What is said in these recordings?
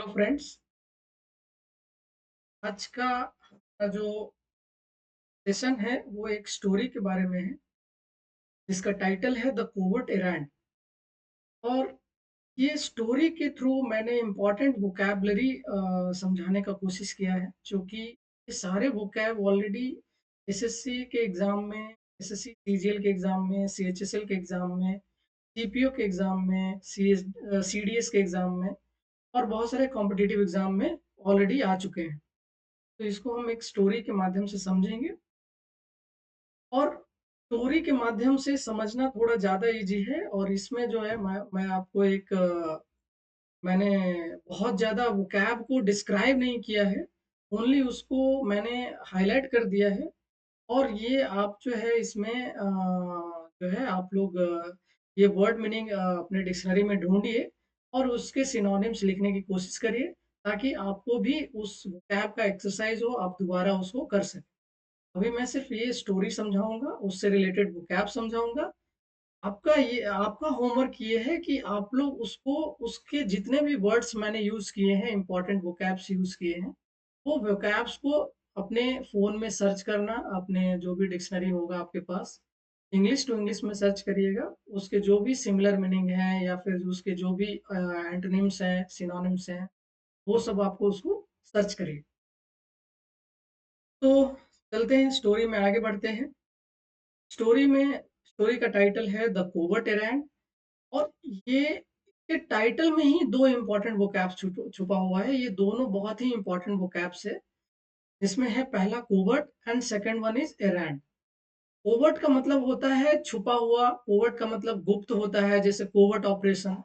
Hello friends. आज का हमारा जो सेशन है वो एक स्टोरी के बारे में है जिसका टाइटल है द कोवर्ट एरंड। और ये स्टोरी के थ्रू मैंने इम्पोर्टेंट वोकैबलरी समझाने का कोशिश किया है, जो कि ये सारे वोकैब ऑलरेडी एसएससी के एग्जाम में, एसएससी सीजीएल के एग्जाम में, सीएचएसएल के एग्जाम में, सीपीओ के एग्जाम में, सीडीएस के एग्जाम में और बहुत सारे कॉम्पिटिटिव एग्जाम में ऑलरेडी आ चुके हैं। तो इसको हम एक स्टोरी के माध्यम से समझेंगे और स्टोरी के माध्यम से समझना थोड़ा ज़्यादा ईज़ी है। और इसमें जो है मैं आपको एक मैंने बहुत ज़्यादा वोकैब को डिस्क्राइब नहीं किया है, ओनली उसको मैंने हाइलाइट कर दिया है। और ये आप जो है इसमें जो है आप लोग ये वर्ड मीनिंग अपने डिक्शनरी में ढूँढिए और उसके सिनोनिम्स लिखने की कोशिश करिए, ताकि आपको भी उस वोकैब का एक्सरसाइज़ हो, आप दोबारा उसको कर सकें। अभी मैं सिर्फ ये स्टोरी समझाऊँगा, उससे रिलेटेड वोकैब समझाऊँगा। आपका होमवर्क ये है कि आप लोग उसको, उसके जितने भी वर्ड्स मैंने यूज़ किए हैं, इम्पोर्टेंट वोकैब्स यूज़ किए हैं, वो वोकैब्स को अपने फ़ोन में सर्च करना, अपने जो भी डिक्शनरी होगा आपके पास, इंग्लिश टू इंग्लिश में सर्च करिएगा। उसके जो भी सिमिलर मीनिंग है या फिर उसके जो भी एंटोनिम्स हैं, सिनोनिम्स हैं, वो सब आपको उसको सर्च करिए। तो चलते हैं, स्टोरी में आगे बढ़ते हैं। स्टोरी का टाइटल है द कोवर्ट एरंड। और ये के टाइटल में ही दो इम्पोर्टेंट वोकैब्स छुपा हुआ है। ये दोनों बहुत ही इम्पोर्टेंट वोकैब्स है। इसमें है पहला covert and second one is errand. Covert का मतलब होता है छुपा हुआ, कोवर्ट का मतलब गुप्त होता है, जैसे कोवर्ट ऑपरेशन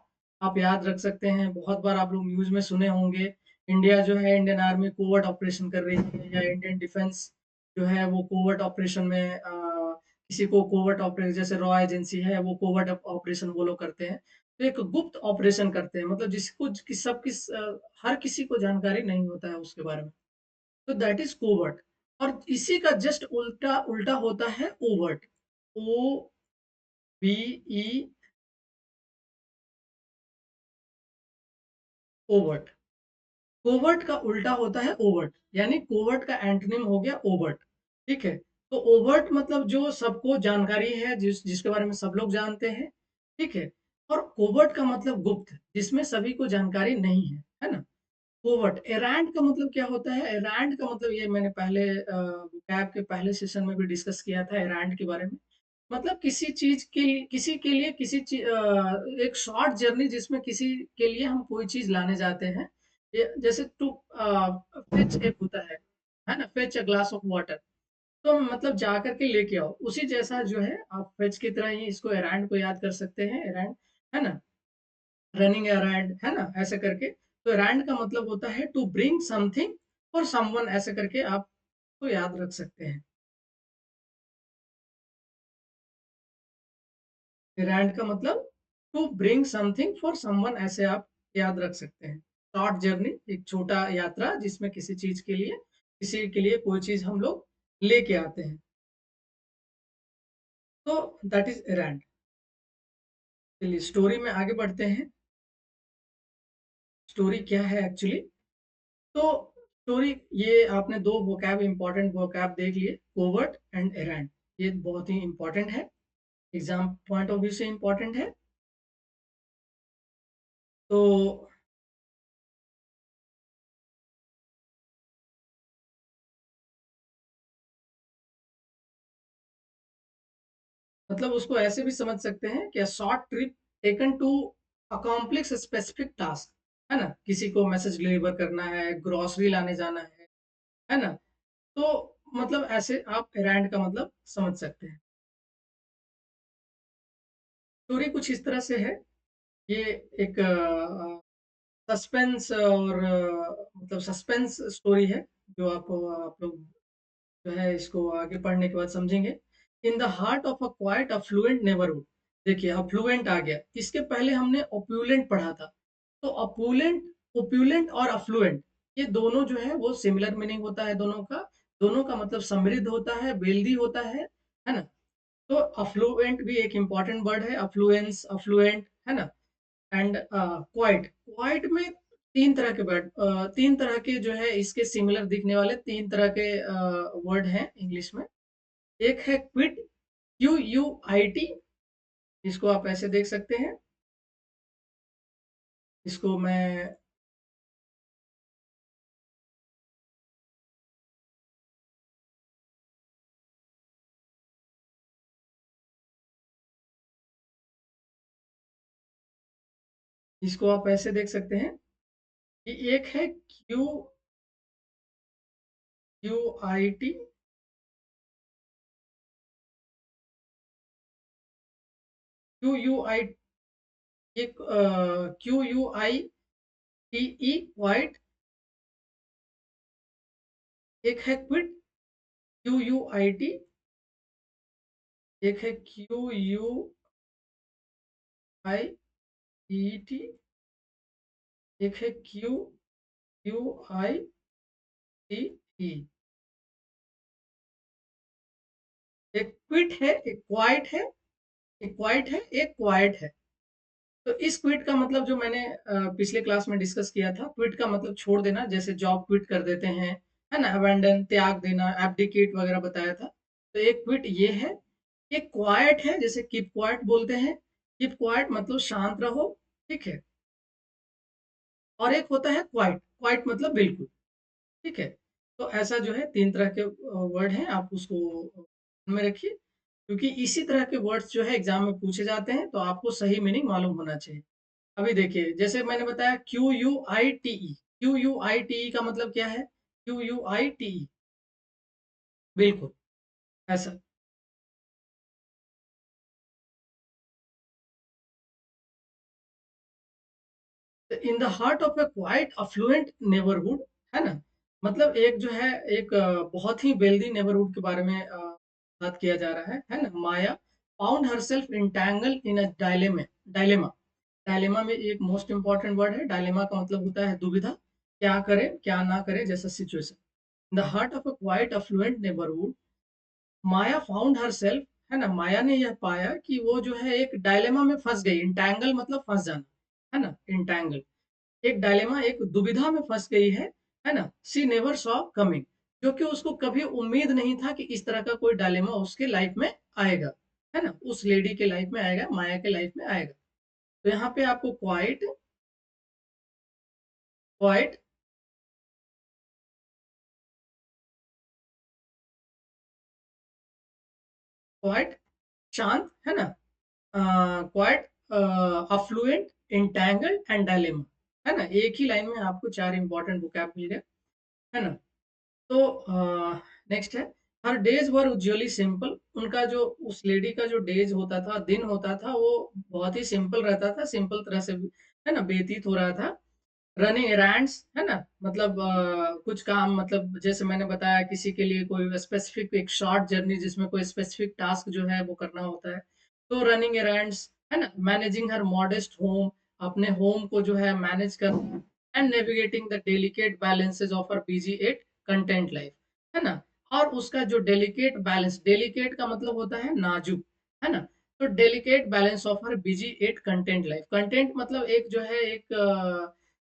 आप याद रख सकते हैं, बहुत बार आप लोग न्यूज में सुने होंगे। इंडिया जो है, इंडियन आर्मी कोवर्ट ऑपरेशन कर रही है, या इंडियन डिफेंस जो है वो कोवर्ट ऑपरेशन में किसी को कोवर्ट ऑपरेशन, जैसे रॉ एजेंसी है वो कोवर्ट ऑपरेशन वो लोग करते हैं। तो एक गुप्त ऑपरेशन करते हैं, मतलब जिसको हर किसी को जानकारी नहीं होता है उसके बारे में, तो दैट इज कोवर्ट। और इसी का जस्ट उल्टा उल्टा होता है overt. O B E overt. Covert का उल्टा होता है ओवर्ट, यानी कोवर्ट का एंटोनिम हो गया ओवर्ट। ठीक है। तो ओवर्ट मतलब जो सबको जानकारी है, जिसके बारे में सब लोग जानते हैं। ठीक है। और कोवर्ट का मतलब गुप्त, जिसमें सभी को जानकारी नहीं है ना। कोवर्ट। एरांड का मतलब क्या होता है? एरांड का मतलब, ये मैंने पहले कैब के पहले सेशन में भी डिस्कस किया था एरांड के बारे में। मतलब किसी चीज के लिए, एक शॉर्ट जर्नी जिसमें किसी के लिए हम कोई चीज लाने जाते हैं। जैसे टू फेच एक होता है ना, fetch a glass of water. तो मतलब जा करके लेके आओ, उसी जैसा जो है आप फेच की तरह ही इसको एरांड को याद कर सकते हैं। एरांड है ना, रनिंग अराउंड है ना, ऐसे करके। तो अराउंड का मतलब होता है to bring something for someone, ऐसे करके आप तो याद रख सकते हैं। अराउंड का मतलब to bring something for someone, ऐसे आप याद रख सकते हैं। शॉर्ट जर्नी, एक छोटा यात्रा जिसमें किसी के लिए कोई चीज हम लोग लेके आते हैं, तो दैट इज अराउंड। चलिए स्टोरी में आगे बढ़ते हैं। स्टोरी क्या है एक्चुअली? तो स्टोरी, ये आपने दो वोकैब, इंपॉर्टेंट वोकैब देख लिए, कोवर्ट एंड एरंड। ये बहुत ही इंपॉर्टेंट है, एग्जाम पॉइंट ऑफ व्यू से इंपॉर्टेंट है। तो मतलब उसको ऐसे भी समझ सकते हैं कि short trip taken to accomplish specific task, है ना। किसी को मैसेज डिलीवर करना है, ग्रोसरी लाने जाना है ना। तो मतलब ऐसे आप एरंड का मतलब समझ सकते हैं। स्टोरी कुछ इस तरह से है। ये एक सस्पेंस और मतलब सस्पेंस स्टोरी है, जो आप लोग जो है इसको आगे पढ़ने के बाद समझेंगे। In the heart of a quite affluent neighbourhood. देखिए अफ्लुएंट आ गया, इसके पहले हमने ओप्यूलेंट पढ़ा था। तो अपूलेंट, ओप्यूलेंट और अफ्लुएंट, ये दोनों जो है वो सिमिलर मीनिंग होता है दोनों का। दोनों का मतलब समृद्ध होता है, वेल्दी होता है ना। तो अफ्लुएंट भी एक इंपॉर्टेंट वर्ड है, अफ्लुएंस, अफ्लुएंट, है ना। एंड क्वाइट, क्वाइट में 3 तरह के 3 तरह के जो है इसके सिमिलर दिखने वाले 3 तरह के वर्ड हैं इंग्लिश में। एक है क्विट, क्यू-यू-आई-टी, इसको आप ऐसे देख सकते हैं। इसको मैं इसको आप ऐसे देख सकते हैं कि एक है क्यू-यू-आई-टी, क्यू-यू-आई, एक क्यू-यू-आई-टी-ई क्वाइट, एक है क्विट, क्यू-यू-आई-टी, एक है क्यू-यू-आई-ई-टी, एक है क्यू-यू-आई-टी-ई। एक क्विट है, एक क्वाइट है, एक क्वाइट है, एक क्वाइट है। तो इस क्विट का मतलब जो मैंने पिछले क्लास में डिस्कस किया था, क्विट का मतलब छोड़ देना, जैसे जॉब क्विट कर देते हैं, है ना, अबैंडन, त्याग देना, एब्डिकेट वगैरह बताया था। तो एक क्विट ये है। एक क्वाइट है, जैसे कीप क्वाइट बोलते हैं, कीप क्वाइट मतलब शांत रहो, ठीक है। और एक होता है क्वाइट, क्वाइट मतलब बिल्कुल, ठीक है। तो ऐसा जो है 3 तरह के वर्ड हैं, आप उसको में रखिए, क्योंकि इसी तरह के वर्ड्स जो है एग्जाम में पूछे जाते हैं, तो आपको सही मीनिंग मालूम होना चाहिए। अभी देखिए, जैसे मैंने बताया Q U I T E, Q U I T E का मतलब क्या है? Q U I T E, बिल्कुल ऐसा। In the heart of a quite affluent neighbourhood, है ना, मतलब एक जो है एक बहुत ही वेल्दी नेबरहुड के बारे में बात किया जा रहा है ना। Maya found herself entangled in a dilemma, dilemma, dilemma में एक मोस्ट इंपॉर्टेंट वर्ड है। डायलेमा का मतलब होता है दुविधा, क्या करे क्या ना करे जैसा situation. In the heart of a quite affluent neighbourhood, Maya found herself, है ना, माया ने यह पाया कि वो जो है एक डायलेमा में फंस गई। इंटैंगल मतलब फंस जाना, है ना, इंटैंगल, एक डायलेमा, एक दुविधा में फंस गई है ना। शी नेवर सॉ कमिंग, जो कि उसको कभी उम्मीद नहीं था कि इस तरह का कोई डायलेमा उसके लाइफ में आएगा, है ना, उस लेडी के लाइफ में आएगा, माया के लाइफ में आएगा। तो यहाँ पे आपको क्वाइट, क्वाइट, क्वाइट शांत, है ना, quite, affluent, entangled and dilemma, है ना। एक ही लाइन में आपको 4 इंपॉर्टेंट वोकैब मिल गए, है ना। तो नेक्स्ट है, हर डेज वर उज्जवली सिंपल, उनका जो उस लेडी का जो डेज होता था, दिन होता था, वो बहुत ही सिंपल रहता था, सिंपल तरह से है ना व्यतीत हो रहा था। रनिंग एरैंड्स, है ना, मतलब कुछ काम, मतलब जैसे मैंने बताया किसी के लिए कोई स्पेसिफिक एक शॉर्ट जर्नी जिसमें कोई स्पेसिफिक टास्क जो है वो करना होता है, तो रनिंग एरैंड्स, है ना। मैनेजिंग हर मॉडेस्ट होम, अपने होम को जो है मैनेज करना, and navigating the delicate balances of her busy at content life, है ना। और उसका जो डेलिकेट बैलेंस, डेलिकेट का मतलब होता है नाजुक, है ना। तो delicate balance of her busy at content life, content मतलब एक जो है एक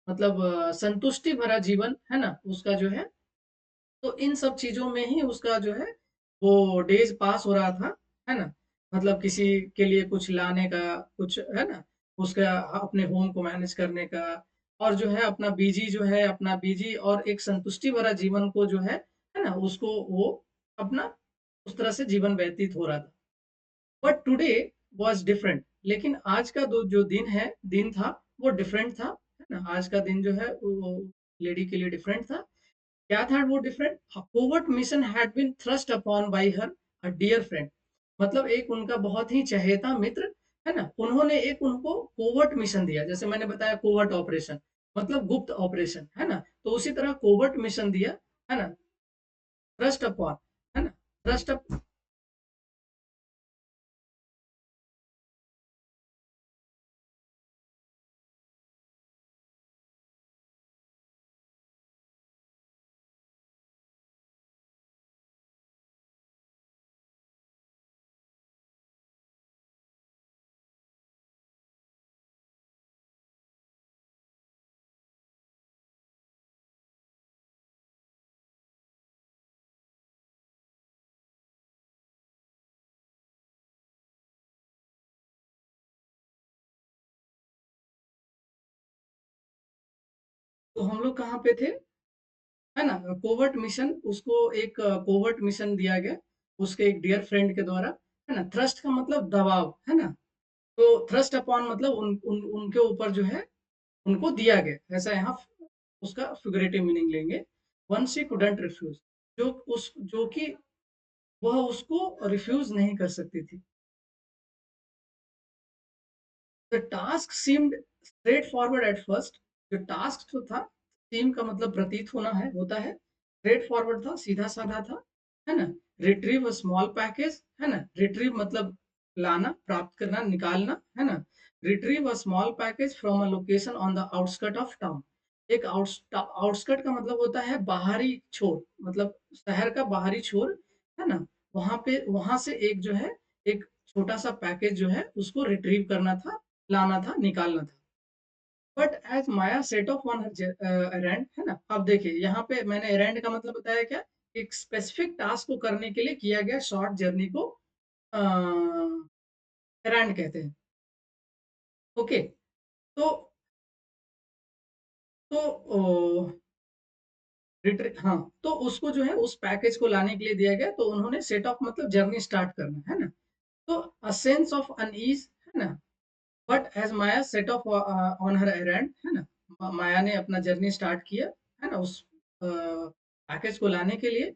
मतलब संतुष्टि भरा जीवन, है ना, उसका जो है। तो इन सब चीजों में ही उसका जो है वो डेज पास हो रहा था, है ना। मतलब किसी के लिए कुछ लाने का, कुछ, है ना, उसका अपने होम को मैनेज करने का, और जो है अपना बिजी जो है, अपना बिजी और एक संतुष्टि भरा जीवन को जो है ना, उसको वो अपना उस तरह से जीवन व्यतीत हो रहा था। बट टुडे वाज डिफरेंट, लेकिन आज का जो दिन है, दिन था, वो डिफरेंट था, है ना। आज का दिन जो है वो लेडी के लिए डिफरेंट था। क्या था वो different? A covert mission had been thrust upon by her a dear friend, मतलब एक उनका बहुत ही चहेता मित्र, है ना, उन्होंने एक उनको कोवर्ट मिशन दिया, जैसे मैंने बताया कोवर्ट ऑपरेशन मतलब गुप्त ऑपरेशन, है ना। तो उसी तरह कोवर्ट मिशन दिया, है ना, ट्रस्ट अपॉन, है ना, ट्रस्ट अप, तो हम लोग कहाँ पे थे, है ना? कोवर्ट मिशन, उसको एक कोवर्ट मिशन दिया गया, उसके एक डियर फ्रेंड के द्वारा, है ना? थ्रस्ट का मतलब दबाव, है ना? तो थ्रस्ट अपॉन मतलब उनके ऊपर जो है, उनको दिया गया, ऐसा यहाँ उसका फिगरेटिव मीनिंग लेंगे। वन शी कुडंट रिफ्यूज, जो कि वह उसको रिफ्यूज नहीं कर सकती थी। The task seemed straight forward at first, जो टास्क जो था, सीम का मतलब प्रतीत होना है, होता है, स्ट्रेट फॉरवर्ड था, सीधा साधा था, है ना? रिट्रीव अ स्मॉल पैकेज, है ना? रिट्रीव मतलब लाना, प्राप्त करना, निकालना, है ना? Retrieve a small package from a location on the outskirt of town. एक आउटस्कर्ट का मतलब होता है बाहरी छोर, मतलब शहर का बाहरी छोर, है ना? वहां पे, वहां से एक जो है, एक छोटा सा पैकेज जो है उसको रिट्रीव करना था, लाना था, निकालना था। But as Maya set off on her errand, है ना? अब देखिए यहाँ पे मैंने एरेंड का मतलब बताया क्या, एक स्पेसिफिक टास्क को करने के लिए किया गया शॉर्ट जर्नी को एरेंड कहते हैं। ओके। तो तो हाँ, तो उसको जो है उस पैकेज को लाने के लिए दिया गया, तो उन्होंने सेट ऑफ मतलब जर्नी स्टार्ट करना, है ना? तो अ सेंस ऑफ अनईज, है ना? But as Maya set off on her errand, है ना? माया ने अपना जर्नी स्टार्ट किया, है ना, उस पैकेज को लाने के लिए।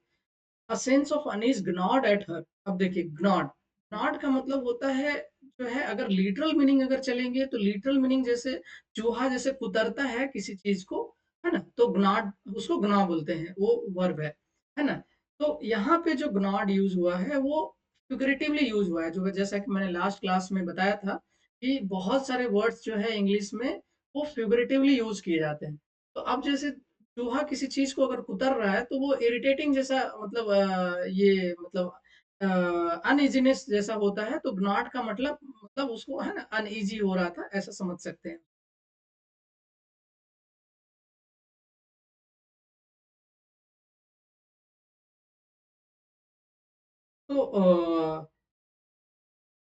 A sense of unease gnawed at her. अब देखिए ग्नॉड, ग्नॉड का मतलब होता है, जो है अगर लिटरल मीनिंग अगर चलेंगे तो लिटरल मीनिंग जैसे चूहा जैसे कुतरता है किसी चीज को, है ना, तो ग्नॉड, उसको ग्नॉ बोलते हैं, वो वर्ब है ना? तो यहाँ पे जो ग्नॉड यूज हुआ है वो फिगरेटिवली यूज हुआ है, जो जैसा कि मैंने लास्ट क्लास में बताया था कि बहुत सारे वर्ड्स जो है इंग्लिश में वो फिगरेटिवली यूज किए जाते हैं। तो अब जैसे चूहा किसी चीज को अगर कुतर रहा है तो वो इरिटेटिंग जैसा मतलब ये मतलब अनइजीनेस जैसा होता है, तो नॉट का मतलब उसको, है ना, अनइजी हो रहा था, ऐसा समझ सकते हैं। तो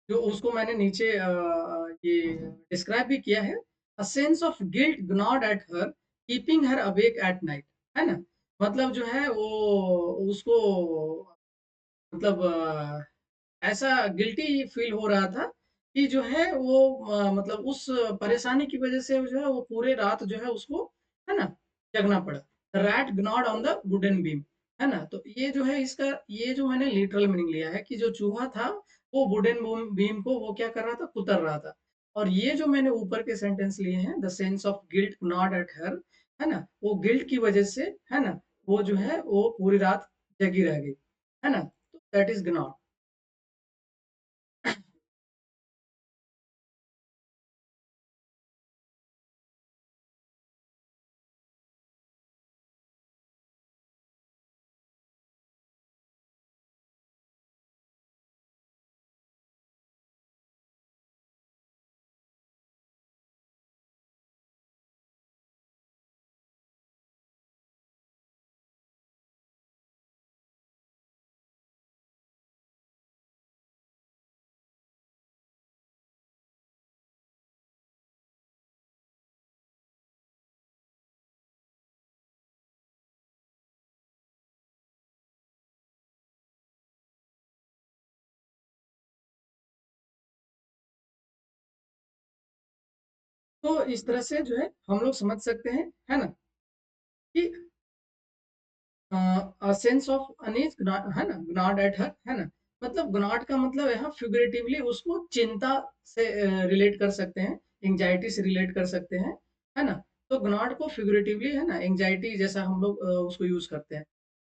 जो उसको मैंने नीचे ये डिस्क्राइब भी किया है, अ sense of guilt gnawed at her, keeping her awake at night, है ना? मतलब जो है वो उसको मतलब ऐसा गिल्टी फील हो रहा था कि जो है वो मतलब उस परेशानी की वजह से जो है वो पूरे रात जो है उसको, है ना, जगना पड़ा। Rat gnawed on the wooden beam, है ना? तो ये जो है इसका, ये जो मैंने लिटरल मीनिंग लिया है कि जो चूहा था वो वुडन बीम को वो क्या कर रहा था, कुतर रहा था। और ये जो मैंने ऊपर के सेंटेंस लिए हैं, the sense of guilt gnawed at her, है ना, वो गिल्ट की वजह से, है ना, वो जो है वो पूरी रात जगी रह गई, है ना? तो दैट इज gnawed। तो इस तरह से जो है हम लोग समझ सकते हैं, है ना, कि सेंस ऑफ अनीज, है ना, ग्नॉड एट हर, है ना? मतलब ग्नॉड का मतलब यहाँ फिगरेटिवली उसको चिंता से रिलेट कर सकते हैं, एंजाइटी से रिलेट कर सकते हैं, है ना? तो ग्नॉड को फिगरेटिवली, है ना, एंजाइटी जैसा हम लोग उसको यूज करते हैं।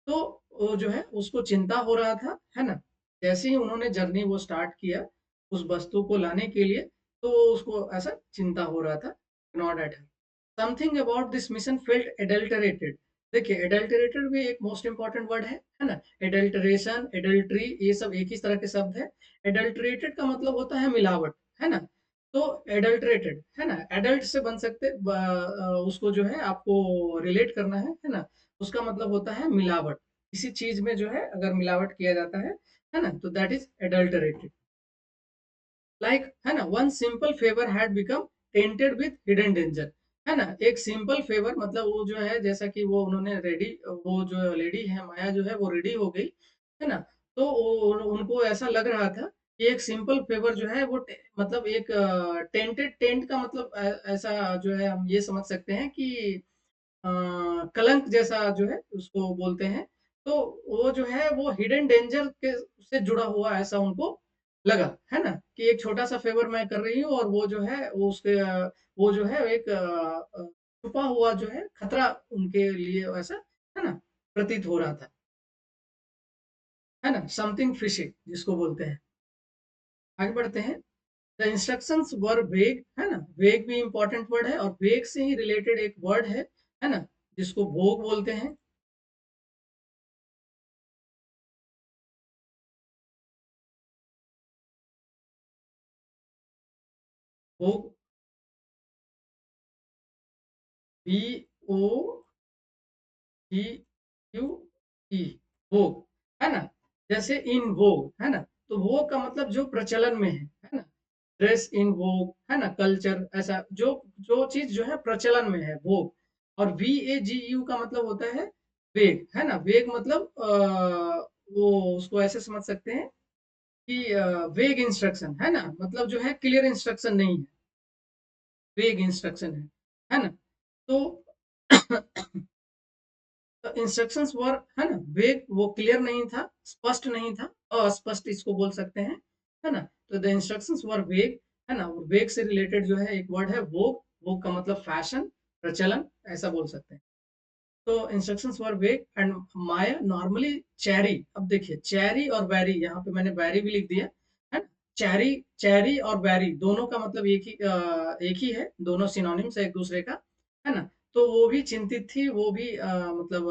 तो वो जो है उसको चिंता हो रहा था, है ना? जैसे ही उन्होंने जर्नी वो स्टार्ट किया उस वस्तु को लाने के लिए, तो उसको ऐसा चिंता हो रहा था, gnawed at her. Something about this mission felt adulterated. देखिए एडल्टरेटेड भी एक मोस्ट इंपॉर्टेंट वर्ड है ना? एडल्टरेशन, एडल्ट्री, ये सब एक ही तरह के शब्द है। एडल्टरेटेड का मतलब होता है मिलावट, है ना? तो एडल्टरेटेड, है ना, एडल्ट से बन सकते उसको जो है आपको रिलेट करना है ना? उसका मतलब होता है मिलावट, किसी चीज में जो है अगर मिलावट किया जाता है ना, तो दैट इज एडल्टरेटेड। लाइक, है ना, one simple favour had become tainted with hidden danger, है ना? एक सिंपल फेवर मतलब वो जो है जैसा कि वो उन्होंने वो जो लेडी है माया जो है वो रेडी हो गई, है ना? तो वो उनको ऐसा लग रहा था कि एक सिंपल फेवर जो है वो मतलब एक टेंटेड टेंट का मतलब ऐसा जो है हम ये समझ सकते हैं कि अ, कलंक जैसा जो है उसको बोलते हैं। तो वो जो है वो हिडन डेंजर के से जुड़ा हुआ ऐसा उनको लगा, है ना? कि एक छोटा-सा फ़ेवर मैं कर रही हूँ और वो जो है वो उसके वो जो है एक छुपा हुआ जो है खतरा उनके लिए ऐसा, है ना? प्रतीत हो रहा था, है ना? समथिंग फिशी जिसको बोलते हैं। आगे बढ़ते हैं। द इंस्ट्रक्शंस वर वेग, है ना? वेग भी इम्पोर्टेंट वर्ड है और वेग से ही रिलेटेड एक वर्ड है ना? जिसको भोग बोलते हैं। भोग VO ई क्यू ई वोग, है ना? जैसे इन वोग, है ना? तो वोग का मतलब जो प्रचलन में है ना? ड्रेस इन वोग, है ना? कल्चर ऐसा जो जो चीज जो है प्रचलन में है वोग। और VAGU का मतलब होता है वेग, है ना? वेग मतलब वो उसको ऐसे समझ सकते हैं कि वेग इंस्ट्रक्शन, है ना? मतलब जो है क्लियर इंस्ट्रक्शन नहीं है, वेग इंस्ट्रक्शन है ना? तो तो इंस्ट्रक्शंस वर, है ना? वेग वो क्लियर नहीं था, स्पष्ट नहीं था, अस्पष्ट इसको बोल सकते हैं, है ना? तो द इंस्ट्रक्शंस वर वेग, है ना? वेग से रिलेटेड जो है एक वर्ड है वोग, वोग का मतलब फैशन, प्रचलन, ऐसा बोल सकते हैं। तो इंस्ट्रक्शंस वर वेग एंड माया नॉर्मली चैरी, अब देखिए चैरी और बैरी, यहाँ पे मैंने बैरी भी लिख दिया, है ना? चैरी, चैरी और बैरी दोनों का मतलब एक ही है, दोनों सिनोनिम्स है एक दूसरे का, है ना? तो वो भी चिंतित थी, वो भी मतलब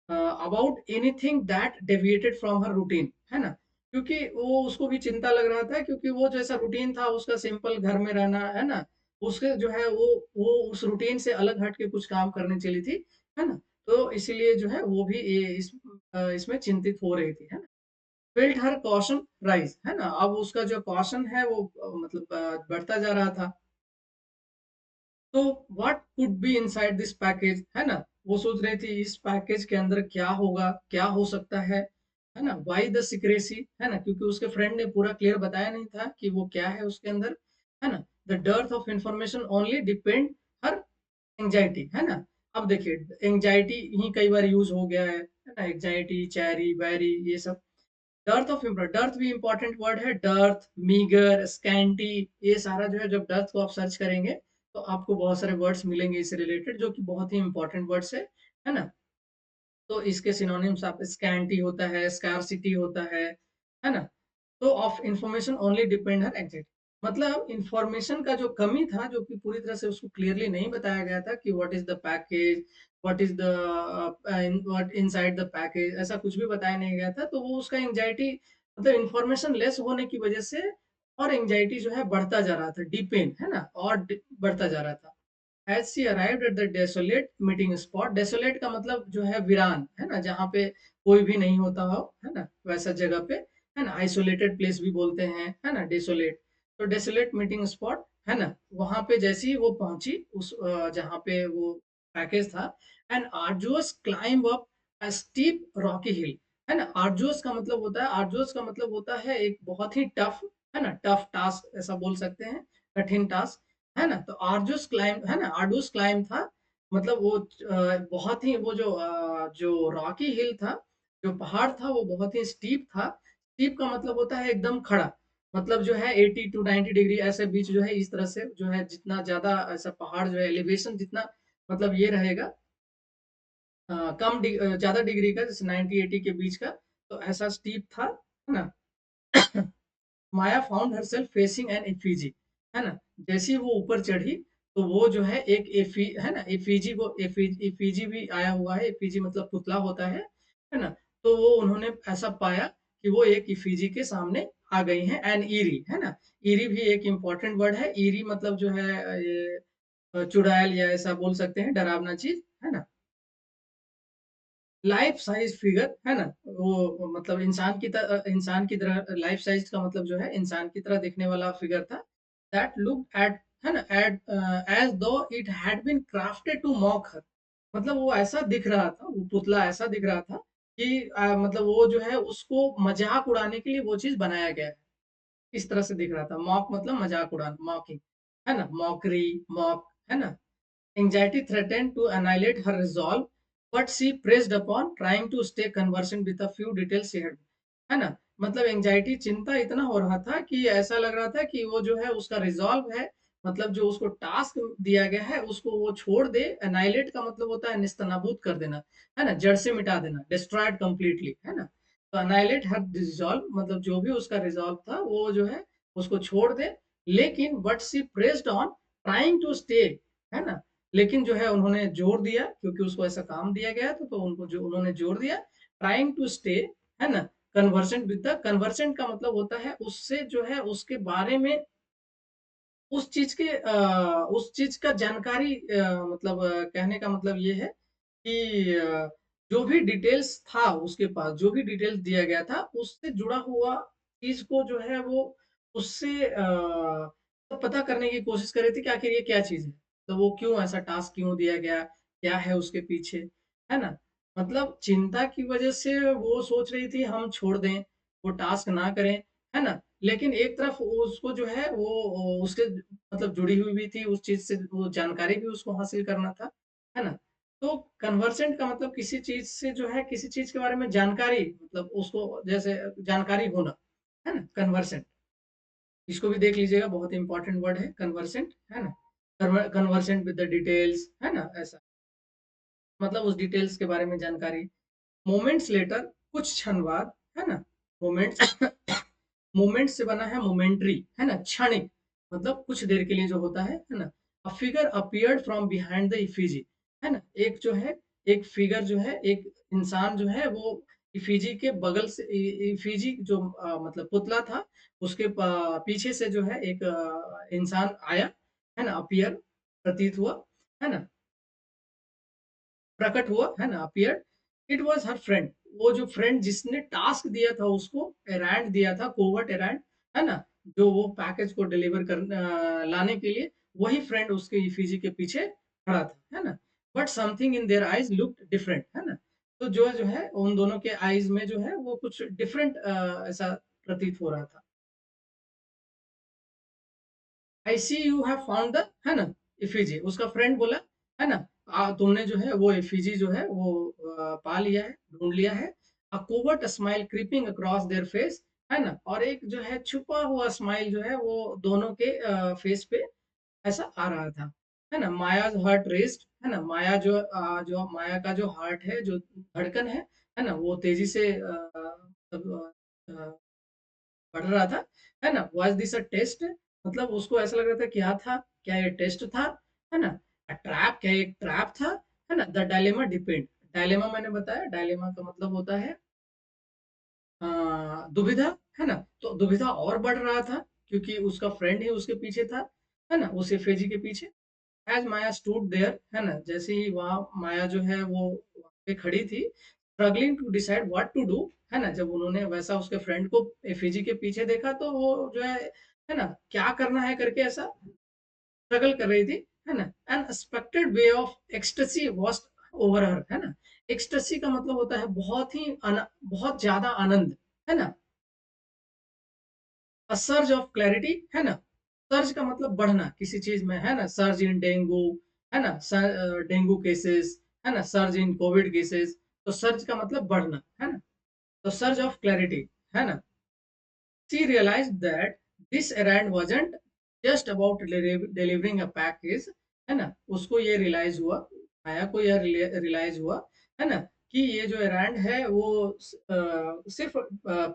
about anything that deviated from her routine, है ना? क्योंकि वो उसको भी चिंता लग रहा था क्योंकि वो जैसा रूटीन था उसका सिंपल घर में रहना, है ना? उसके जो है वो उस रूटीन से अलग हट के कुछ काम करने चली थी, है ना? तो इसीलिए जो है वो भी इसमें चिंतित हो रही थी, है ना? फेल्ट हर कॉशन राइज, है ना? अब उसका जो कॉशन है वो मतलब बढ़ता जा रहा था। तो what could be inside this package, है ना? वो सोच रही थी इस पैकेज के अंदर क्या होगा, क्या हो सकता है ना? व्हाई द सीक्रेसी, है ना? क्योंकि उसके फ्रेंड ने पूरा क्लियर बताया नहीं था कि वो क्या है उसके अंदर, है ना? The dearth of information only depend her anxiety, है ना? अब देखिए एंग्जायटी ही कई बार यूज हो गया है ना? एंग्जायटी, चैरी, बैरी, ये सब। डर्थ ऑफ डर्थ भी इंपॉर्टेंट वर्ड है, डर्थ, मीगर, स्कैंटी, ये सारा जो है जब डर्थ को आप सर्च करेंगे तो आपको बहुत सारे वर्ड्स मिलेंगे इससे रिलेटेड जो कि बहुत ही इंपॉर्टेंट वर्ड्स है ना? तो इसके सिनोनिम्स आप स्कैंटी होता है, स्कार्सिटी होता है ना? तो of information only depend her exit, मतलब इंफॉर्मेशन का जो कमी था जो कि पूरी तरह से उसको क्लियरली नहीं बताया गया था कि what is the package, what is the what inside the package, ऐसा कुछ भी बताया नहीं गया था, तो वो उसका एंजाइटी मतलब इंफॉर्मेशन लेस होने की वजह से और एंजाइटी जो है बढ़ता जा रहा था, डीपेन, है ना? और बढ़ता जा रहा था। As she arrived at the desolate meeting spot, desolate का मतलब जो है वीरान, है ना? जहाँ पे कोई भी नहीं होता हो, है ना? वैसा जगह पे, है ना? आइसोलेटेड प्लेस भी बोलते हैं, है ना? डेसोलेट। तो डेसोलेट मीटिंग स्पॉट, है ना? वहां पे जैसे ही वो पहुंची उस जहाँ पे वो पैकेज था, and arduous climb up a steep rocky hill, है ना? आर्जुअस का मतलब होता है, आर्जुअस का मतलब होता है एक बहुत ही टफ, है ना? टफ टास्क ऐसा बोल सकते हैं, कठिन टास्क, है ना? तो आर्जुस क्लाइंब, है ना? आर्डुस क्लाइंब था, मतलब वो बहुत ही वो जो रॉकी हिल था, जो पहाड़ था वो बहुत ही स्टीप था। स्टीप का मतलब होता है एकदम खड़ा, मतलब जो है 80 टू 90 डिग्री ऐसे बीच जो है इस तरह से जो है जितना ज्यादा ऐसा पहाड़ जो है एलिवेशन जितना मतलब ये रहेगा ज्यादा डिग्री का जैसे 90 80 के बीच का, तो ऐसा स्टीप था, है ना? Maya found herself facing an effigy, है ना? जैसे ही वो ऊपर चढ़ी तो वो जो है एक एफी, है ना? एफीजी भी आया हुआ है, एफीजी मतलब पुतला होता है ना? तो वो उन्होंने ऐसा पाया कि वो एक इफीजी के सामने आ गई हैं, एन ईरी, है ना? ईरी भी एक इंपॉर्टेंट वर्ड है, ईरी मतलब जो है ये चुड़ैल या ऐसा बोल सकते हैं डरावना चीज, है ना? लाइफ साइज फिगर, है ना? वो मतलब इंसान की तरह लाइफ साइज का मतलब जो है इंसान की तरह दिखने वाला फिगर था, दैट लुक एट, है ना, as though it had been crafted to mock her. मतलब वो ऐसा दिख रहा था, वो पुतला ऐसा दिख रहा था कि मतलब वो जो है उसको मजाक उड़ाने के लिए वो चीज बनाया गया है। इस तरह से दिख रहा था। मॉक मतलब मजाक उड़ाना, मॉकिंग, है ना, मॉकरी, मॉक, है ना। Anxiety threatened to annihilate her resolve, but she pressed upon trying to stay conversant with a few details she had, है ना। मतलब एंजाइटी, चिंता इतना हो रहा था कि ऐसा लग रहा था कि वो जो है उसका रिजॉल्व है, मतलब जो उसको टास्क दिया गया है उसको वो छोड़ दे। एनाइलेट का मतलब होता है निस्तनाबूद कर देना, है ना, जड़ से मिटा देना, डिस्ट्रॉयड कंप्लीटली, है ना। तो एनाइलेट हर रिजॉल्व मतलब जो भी उसका रिजॉल्व था वो जो है उसको छोड़ दे। लेकिन but she pressed on trying to stay, है ना। लेकिन जो है उन्होंने जोर दिया, क्योंकि उसको ऐसा काम दिया गया था तो उनको जो उन्होंने जोर दिया, ट्राइंग टू स्टे, है ना, कन्वर्सेंट विद द, कन्वर्सेंट का मतलब होता है उससे जो है उसके बारे में, उस चीज का जानकारी, मतलब कहने का मतलब ये है कि जो भी डिटेल्स था उसके पास, जो भी डिटेल्स दिया गया था उससे जुड़ा हुआ चीज को जो है वो उससे तो पता करने की कोशिश कर रही थी कि आखिर ये क्या चीज है, तो वो क्यों ऐसा टास्क क्यों दिया गया, क्या है उसके पीछे, है ना। मतलब चिंता की वजह से वो सोच रही थी हम छोड़ दें, वो टास्क ना करें, है ना। लेकिन एक तरफ उसको जो है वो उसके मतलब जुड़ी हुई भी थी उस चीज से, वो जानकारी भी उसको हासिल करना था, है ना। तो कन्वर्सेंट का मतलब किसी चीज से जो है किसी चीज के बारे में जानकारी, मतलब उसको जैसे जानकारी होना, है ना, कन्वर्सेंट। इसको भी देख लीजिएगा, बहुत इंपॉर्टेंट वर्ड है कन्वर्सेंट, है ना। कन्वर्सेंट विद द डिटेल्स, है ना, ऐसा मतलब उस डिटेल्स के बारे में जानकारी। मोमेंट्स लेटर, कुछ क्षण बाद, है ना। मोमेंट्स मोमेंट से बना है मोमेंट्री, है ना, क्षणिक, मतलब कुछ देर के लिए जो होता है ना। A figure appeared from behind the effigy, है ना। एक जो है एक फिगर जो है एक इंसान जो है वो इफिजी के बगल से, इफिजी जो मतलब पुतला था उसके पीछे से जो है एक इंसान आया, है ना, अपीयर, प्रतीत हुआ, है ना, प्रकट हुआ, है ना, appeared. It was her friend, वो जो फ्रेंड जिसने टास्क दिया था उसको, एरांड दिया था, कोवर्ट एरांड, है ना, जो वो पैकेज को डिलीवर कर लाने के लिए, वही फ्रेंड उसके इफिजी के पीछे खड़ा था, है ना। But something in their eyes looked different, है ना। तो जो जो है उन दोनों के आईज में जो है वो कुछ डिफरेंट ऐसा प्रतीत हो रहा था। आई सी यू हैव फाउंड द, है ना, इफिजी, उसका फ्रेंड बोला, है ना, तुमने जो है वो इफिजी जो है वो पा लिया है, ढूंढ लिया है। A covert smile creeping across their face, है ना, और एक जो है छुपा हुआ स्माइल जो है वो दोनों के फेस पे ऐसा आ रहा था, है ना। मायाज हार्ट रेस्ड, है ना, माया जो माया का जो हार्ट है, जो धड़कन है ना, वो तेजी से पढ़ रहा था, है ना। वाज दिस अ टेस्ट, मतलब उसको ऐसा लग रहा था क्या था, क्या ये टेस्ट था, है ना। अ ट्रैप, क्या एक ट्रैप था, है ना। द डायलेमा डिपेंड, डायलेमा मैंने बताया, डायलेमा का मतलब होता है दुविधा, है ना। तो दुविधा और बढ़ रहा था क्योंकि उसका फ्रेंड ही उसके पीछे था, है ना, उस फेजी के पीछे। एज माया स्टूड देयर, है ना, जैसे ही वहां माया जो है वो वहाँ पे खड़ी थी, struggling to decide what to do, है ना। जब उन्होंने वैसा उसके फ्रेंड को एफिजी के पीछे देखा तो वो जो है ना, क्या करना है करके ऐसा स्ट्रगल कर रही थी, है ना। N unexpected way of ecstasy was over हर, है ना। एक्सटेसी का मतलब होता है बहुत ही बहुत ज्यादा आनंद, है ना। अ सर्ज ऑफ क्लैरिटी, है ना। सर्ज का मतलब बढ़ना किसी चीज में, है ना। सर्ज इन डेंगू, है ना, डेंगू केसेस, है ना, सर्ज इन कोविड केसेस। तो सर्ज का मतलब बढ़ना, है ना। तो सर्ज ऑफ क्लैरिटी, है ना। She realized that this errand wasn't just about delivering a package, है ना। उसको ये रियलाइज हुआ, माया को यह रियलाइज हुआ, है ना, कि ये जो errand है वो सिर्फ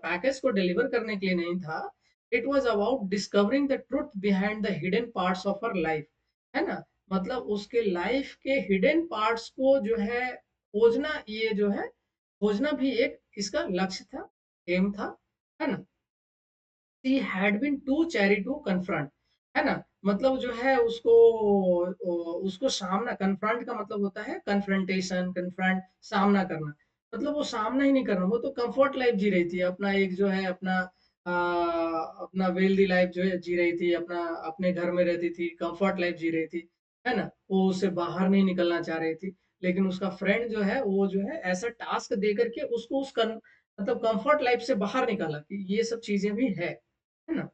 पैकेज को डिलीवर करने के लिए नहीं था। It was about discovering the truth behind the hidden parts of her life, है ना। मतलब उसके लाइफ के हिडन पार्ट्स को जो है खोजना, ये जो है खोजना भी एक इसका लक्ष्य था, एम था, है ना। She had been too chary to confront, है ना। मतलब जो है उसको उसको सामना, कन्फ्रंट का मतलब होता है कन्फ्रंटेशन, कन्फ्रंट, सामना करना। मतलब वो सामना ही नहीं करना, वो तो कंफर्ट लाइफ जी रही थी अपना, एक जो है अपना अपना वेल्दी लाइफ जो है जी रही थी, अपना अपने घर में रहती थी, कंफर्ट लाइफ जी रही थी, है ना? वो उससे बाहर नहीं निकलना चाह रही थी। लेकिन उसका फ्रेंड जो है, वो जो है ऐसा टास्क दे कर के उसको उस कन मतलब कंफर्ट लाइफ से बाहर निकाला कि ये सब चीज़ें भी है ना?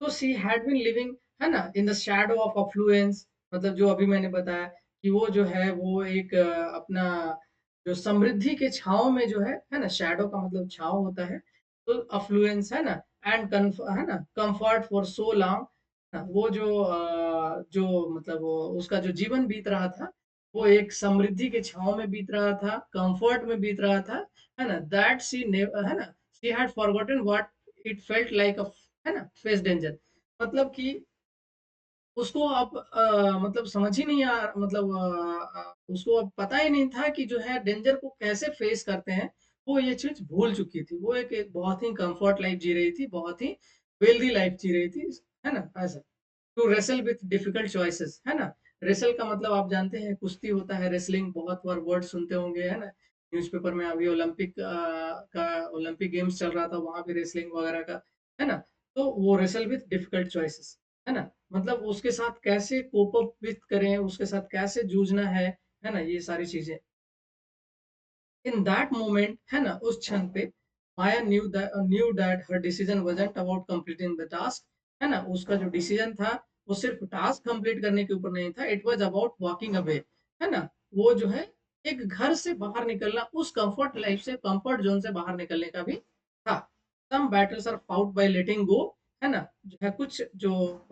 तो शी हैड बीन लिविंग, है ना, in the shadow of affluence, मतलब जो अभी मैंने बताया कि वो जो है वो एक अपना जो समृद्धि के छाँव में जो है ना, शैडो का मतलब छाँव होता है, तो अफ्लुएंस है ना, एंड कन्फ है ना, कम्फर्ट फॉर सो लॉन्ग, वो जो जो मतलब वो उसका जो जीवन बीत रहा था, वो एक समृद्धि के छाँव में बीत रहा था, कम्फर्ट में बीत रहा था, है ना? दैट शी है ना, she had forgotten what it felt like अ है ना, फेस डेंजर, मतलब कि उसको अब मतलब समझ ही नहीं आ मतलब उसको अब पता ही नहीं था कि जो है डेंजर को कैसे फेस करते हैं, वो ये चीज़ भूल चुकी थी। वो एक बहुत ही कम्फर्ट लाइफ़ जी रही थी, बहुत ही वेल्दी लाइफ़ जी रही थी, है ना? ऐसा। To wrestle with difficult choices, है ना? रेसल का मतलब आप जानते हैं कुश्ती होता है, रेसलिंग बहुत बार वर्ड सुनते होंगे, है ना? न्यूज़पेपर में अभी ओलंपिक गेम्स चल रहा था, वहाँ पे रेसलिंग वगैरह का, है ना? तो वो रेसल विथ डिफिकल्ट चॉइसेस, है ना? मतलब उसके साथ कैसे कोप अप विथ करें, उसके साथ कैसे जूझना है ना? ये सारी चीज़ें। इन दैट मोमेंट, है ना, उस क्षण पे Maya knew that her decision wasn't about completing the task, है ना? उसका जो डिसीजन था, वो सिर्फ टास्क कंप्लीट करने के ऊपर नहीं था, it was about walking away, है ना? वो जो है एक घर से बाहर निकलना, उस कंफर्ट लाइफ से, कंफर्ट ज़ोन से बाहर निकलने का भी था। सम बैटल्स आर फाउट बाय लेटिंग गो, है ना? जो है कुछ जो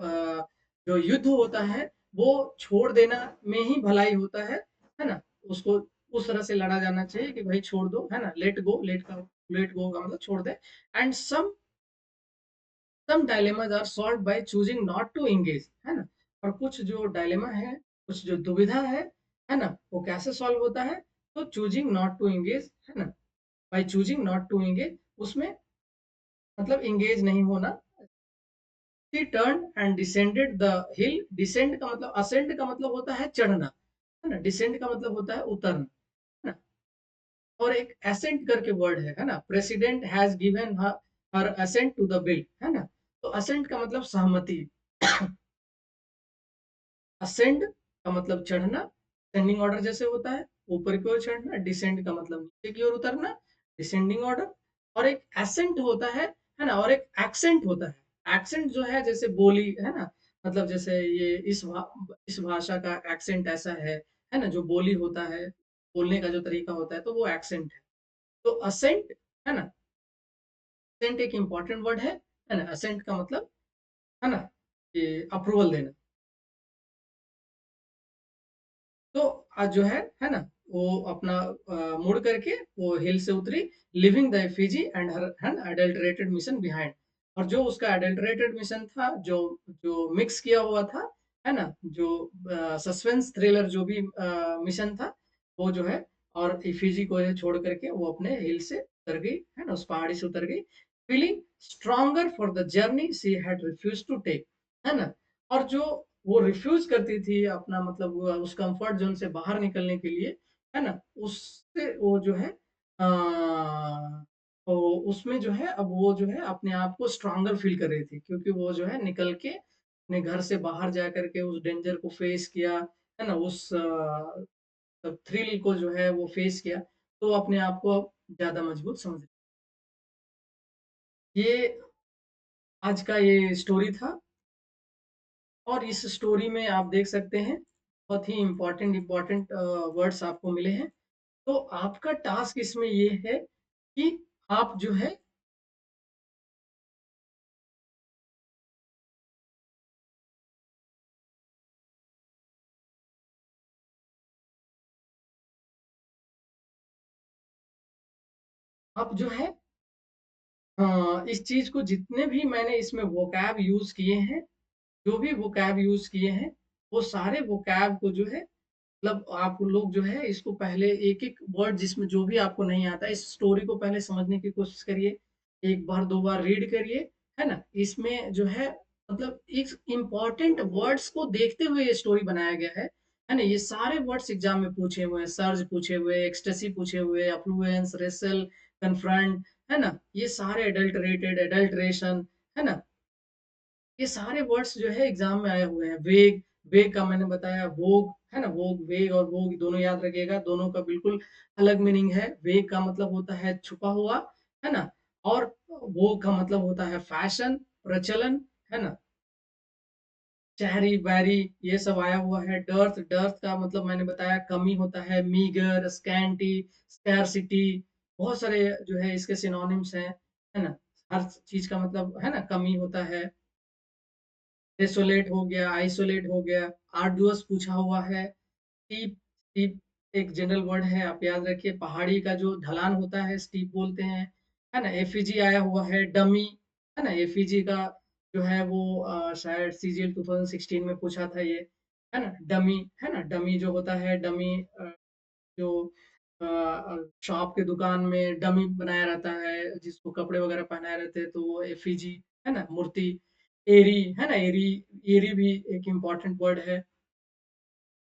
युद्ध होता है, वो छोड़ देना में ही भलाई होता है ना? उसको उस तरह से लड़ा जाना चाहिए कि भाई छोड़ दो, है ना? लेट गो का मतलब छोड़ दे। And some dilemmas are solved by choosing not to engage, है ना? और कुछ जो डायलेमा है, कुछ जो दुविधा है ना? वो कैसे सॉल्व होता है? तो चूजिंग नॉट टू एंगेज, है ना? By choosing not to engage, उसमें मतलब एंगेज नहीं होना। She turn and descended the hill, descend का मतलब, असेंड का मतलब होता है चढ़ना, है ना? डिसेंड का मतलब होता है उतरना, है ना? और एक एसेंट करके वर्ड है ना? President has given her assent to the bill, है ना? तो असेंट का मतलब सहमति, असेंड का मतलब चढ़ना, असेंडिंग ऑर्डर जैसे होता है, ऊपर की ओर चढ़ना, डिसेंड का मतलब नीचे की ओर उतरना, डिसेंडिंग ऑर्डर। और एक एसेंट होता है ना? और एक एक्सेंट होता है। एक्सेंट जो है जैसे बोली, है ना? मतलब जैसे ये इस भाषा का एक्सेंट ऐसा है ना? जो बोली होता है, बोलने का जो तरीका होता है, तो वो एक्सेंट है। तो असेंट, है ना? असेंट एक इंपॉर्टेंट वर्ड है ना? असेंट का मतलब, है ना, ये अप्रूवल देना। तो जो है ना, वो अपना मुड़ करके वो हिल से उतरी, leaving the effigy and her unadulterated mission behind. और जो उसका अडल्टरेटेड मिशन था, जो जो मिक्स किया हुआ था, है ना, जो सस्पेंस थ्रिलर जो भी मिशन था, वो जो है, और इफिजी को छोड़ करके वो अपने हिल से उतर गई, है ना, उस पहाड़ी से उतर गई, feeling stronger for the journey she had refuse to take, है ना? और जो वो रिफ्यूज करती थी अपना मतलब उस कंफर्ट जोन से बाहर निकलने के लिए, है ना? उससे वो जो है तो उसमें जो है, अब वो जो है अपने आप को स्ट्रॉन्गर फील कर रही थी, क्योंकि वो जो है निकल के अपने घर से बाहर जा कर के उस डेंजर को फेस किया, है ना? उस थ्रिल को जो है वो फेस किया, तो वो अपने आप को ज़्यादा मजबूत समझ। ये आज का ये स्टोरी था, और इस स्टोरी में आप देख सकते हैं बहुत ही इम्पोर्टेंट इम्पोर्टेंट वर्ड्स आपको मिले हैं। तो आपका टास्क इसमें ये है कि आप जो है, आप जो है इस चीज को, जितने भी मैंने इसमें वोकैब यूज किए हैं, जो भी वोकैब यूज किए हैं, वो सारे वोकैब को जो है, मतलब आप लोग जो है इसको पहले एक एक वर्ड, जिसमें जो भी आपको नहीं आता, इस स्टोरी को पहले समझने की कोशिश करिए, एक बार दो बार रीड करिए, है ना? इसमें जो है मतलब एक इम्पॉर्टेंट वर्ड्स को देखते हुए ये स्टोरी बनाया गया है ना? ये सारे वर्ड्स एग्जाम में पूछे हुए हैं, सर्ज पूछे हुए, एक्सटेसी पूछे हुए, अफ्लुएंस, रेसल, कन्फ्रंट, है ना? ये सारे एडल्टरेटेड, एडल्ट्रेशन, है ना? ये सारे वर्ड्स जो है एग्ज़ाम में आए हुए हैं। वेग, वेग का मैंने बताया, वोग, है ना? वोग, वेग और वोग दोनों याद रखिएगा, दोनों का बिल्कुल अलग मीनिंग है। वेग का मतलब होता है छुपा हुआ, है ना? और वोग का मतलब होता है फैशन, प्रचलन, है ना? चैरी-वैरी ये सब आया हुआ है। डर्थ, डर्थ का मतलब मैंने बताया कमी होता है। मीगर, स्कैंटी, स्कैरसिटी बहुत सारे जो है इसके सिनोनिम्स हैं, है ना? हर चीज़ का मतलब है ना कमी होता है। डेसोलेट हो गया, आइसोलेट हो गया, आर्डुअस पूछा हुआ है, स्टीप स्टीप एक जनरल वर्ड है, आप याद रखिए पहाड़ी का जो ढलान होता है स्टीप बोलते हैं, है ना? एफईजी आया हुआ है, डमी, है ना? एफईजी का जो है वो शायद सीजीएल 2016 में पूछा था ये, है ना? डमी, है ना? डमी जो होता है डमी जो शॉप की दुकान में डमी बनाया रहता है, जिसको कपड़े वगैरह पहनाए रहते हैं, तो वो एफीजी, है ना? मूर्ति, एरी, है ना? एरी, एरी भी एक इम्पोर्टेंट वर्ड है।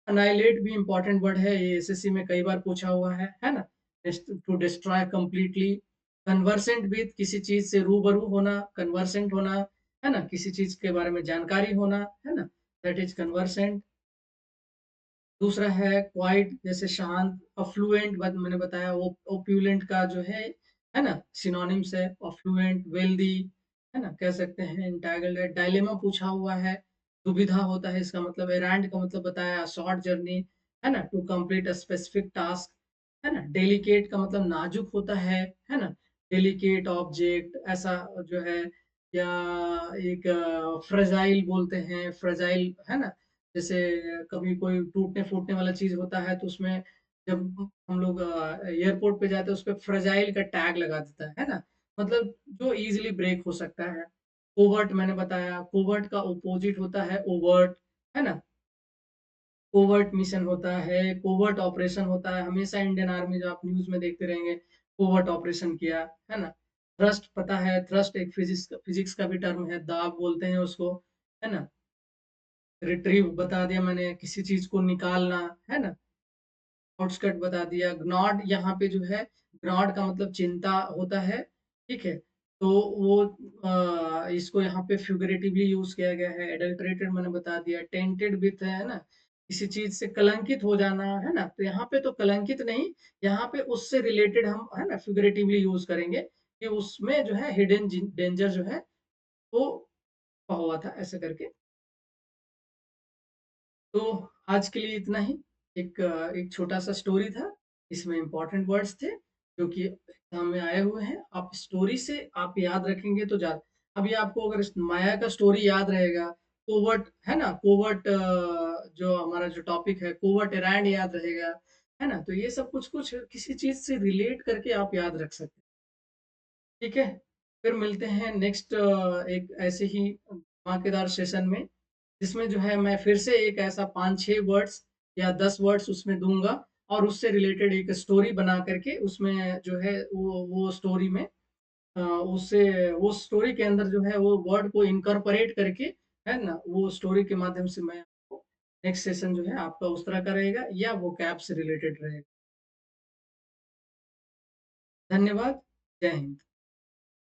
अनाइलेट भी इम्पोर्टेंट वर्ड है, ये एसएससी में कई बार पूछा हुआ है ना? To destroy completely, conversant with किसी चीज़ से रूबरू होना, कन्वर्सेंट होना, है ना? किसी चीज़ के बारे में जानकारी होना, है ना? That is conversant. दूसरा है क्वाइट जैसे शांत, अफ्लुएंट मैंने बताया वो ओप्युलेंट का जो है ना? सिनोनिम्स है अफ्लुएंट, वेल्दी, है ना? कह सकते हैं एंटाइटल्ड है, डायलेमा पूछा हुआ है, दुविधा होता है इसका मतलब, एरांड का मतलब बताया शॉर्ट जर्नी, है ना? To complete a specific task, है ना? डेलिकेट का मतलब नाजुक होता है ना? डेलिकेट ऑब्जेक्ट ऐसा जो है, या एक फ्रेजाइल बोलते हैं, फ्रेजाइल, है ना? जैसे कभी कोई टूटने-फूटने वाला चीज़ होता है तो उसमें जब हम लोग एयरपोर्ट पे जाते हैं उसपे फ्रेजाइल का टैग लगा देता है ना? मतलब जो ईज़िली ब्रेक हो सकता है। कोवर्ट मैंने बताया, कोवर्ट का अपोज़िट होता है ओवर्ट, है ना? कोवर्ट मिशन होता है, कोवर्ट ऑपरेशन होता है, हमेशा इंडियन आर्मी जो आप न्यूज़ में देखते रहेंगे, कोवर्ट ऑपरेशन किया, है ना? थ्रस्ट पता है, थ्रस्ट एक फिज़िक्स का भी टर्म है, दाब बोलते हैं उसको, है ना? रिट्रीव बता दिया मैंने, किसी चीज़ को निकालना, है ना? आउटस्कर्ट बता दिया, ग्नॉड यहाँ पे जो है, ग्नॉड का मतलब चिंता होता है, ठीक है? तो वो इसको यहाँ पे फिगरेटिवली यूज़ किया गया है, एडल्टरेटेड मैंने बता दिया, टेंटेड विथ है ना? किसी चीज़ से कलंकित हो जाना, है ना? तो यहाँ पे तो कलंकित नहीं, यहाँ पे उससे रिलेटेड हम है ना फिगरेटिवली यूज़ करेंगे कि उसमें जो है हिडन डेंजर जो है वो छुपा हुआ था, ऐसे करके। तो आज के लिए इतना ही। एक छोटा-सा स्टोरी था, इसमें इम्पोर्टेंट वर्ड्स थे, जो कि एग्ज़ाम में आए हुए हैं। आप स्टोरी से आप याद रखेंगे तो अभी आपको अगर इस माया का स्टोरी याद रहेगा, कोवर्ट है ना? कोवर्ट जो हमारा जो टॉपिक है, कोवर्ट एरांड याद रहेगा, है ना? तो ये सब कुछ-कुछ किसी चीज़ से रिलेट करके आप याद रख सकते हैं। ठीक है? फिर मिलते हैं नेक्स्ट एक ऐसे ही धमाकेदार सेशन में, जिसमें जो है मैं फिर से एक ऐसा 5-6 वर्ड्स या 10 वर्ड्स उसमें दूँगा और उससे रिलेटेड एक स्टोरी बना करके उसमें जो है वो स्टोरी में उससे वो स्टोरी के अंदर जो है वो वर्ड को इनकॉर्पोरेट करके, है ना? वो स्टोरी के माध्यम से मैं आपको नेक्स्ट सेशन जो है आपका उस तरह का रहेगा या वोकैब से रिलेटेड रहेगा। धन्यवाद। जय हिंद।